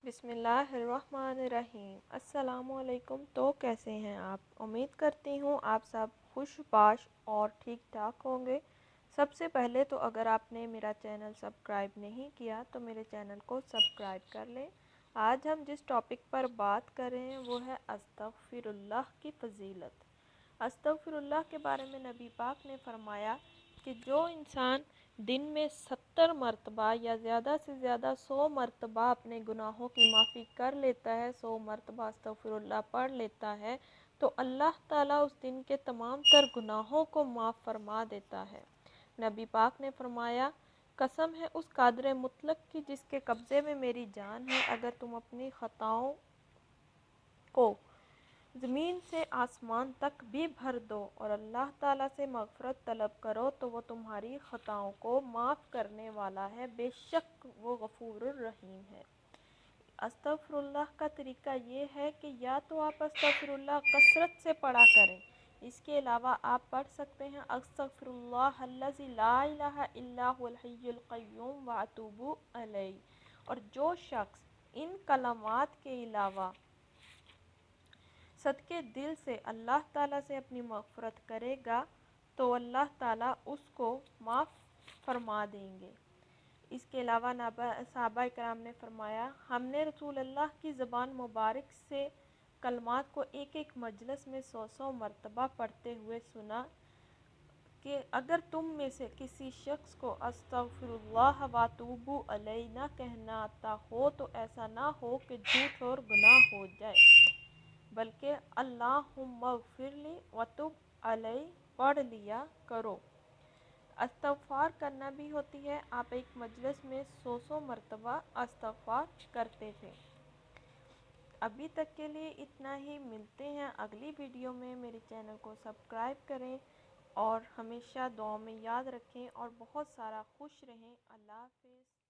بسم اللہ الرحمن الرحیم۔ السلام علیکم۔ تو کیسے ہیں آپ؟ امید کرتی ہوں آپ سب خوش باش اور ٹھیک ٹھاک ہوں گے۔ سب سے پہلے تو اگر آپ نے میرا چینل سبسکرائب نہیں کیا تو میرے چینل کو سبسکرائب کر لیں۔ آج ہم جس ٹاپک پر بات کر رہے ہیں وہ ہے استغفر اللہ کی فضیلت۔ استغفر اللہ کے بارے میں نبی پاک نے فرمایا کہ جو انسان دن میں 70 مرتبہ یا زیادہ سے زیادہ 100 مرتبہ اپنے گناہوں کی معافی کر لیتا ہے، 100 مرتبہ استغفر اللہ پڑھ لیتا ہے، تو اللہ تعالیٰ اس دن کے تمام تر گناہوں کو معاف فرما دیتا ہے۔ نبی پاک نے فرمایا، قسم ہے اس قادر مطلق کی جس کے قبضے میں میری جان ہے، اگر تم اپنی خطاؤں کو زمین سے آسمان تک بھی بھر دو اور اللہ تعالیٰ سے مغفرت طلب کرو تو وہ تمہاری خطاؤں کو معاف کرنے والا ہے، بے شک وہ غفور الرحیم ہے۔ استغفر اللہ کا طریقہ یہ ہے کہ یا تو آپ استغفر اللہ کثرت سے پڑھا کریں، اس کے علاوہ آپ پڑھ سکتے ہیں استغفر اللہ الذی لا الہ الا هو الحی القیوم واتوب الیہ۔ اور جو شخص ان کلمات کے علاوہ صدقے دل سے اللہ تعالیٰ سے اپنی مغفرت کرے گا تو اللہ تعالیٰ اس کو معاف فرما دیں گے۔ اس کے علاوہ صحابہ کرام نے فرمایا، ہم نے رسول اللہ کی زبان مبارک سے کلمات کو ایک ایک مجلس میں 100 مرتبہ پڑھتے ہوئے سنا کہ اگر تم میں سے کسی شخص کو استغفر اللہ واتوب الیہ نہ کہنا آتا ہو تو ایسا نہ ہو کہ جھوٹ اور گناہ ہو جائے، بلکہ اللہم اغفر لی وتب علیہ پڑھ لیا کرو۔ استغفار کرنا بھی ہوتی ہے، آپ ایک مجلس میں 100 مرتبہ استغفار کرتے تھے۔ ابھی تک کے لیے اتنا ہی، ملتے ہیں اگلی ویڈیو میں۔ میرے چینل کو سبسکرائب کریں اور ہمیشہ دعاؤں میں یاد رکھیں اور بہت سارا خوش رہیں۔ اللہ حافظ۔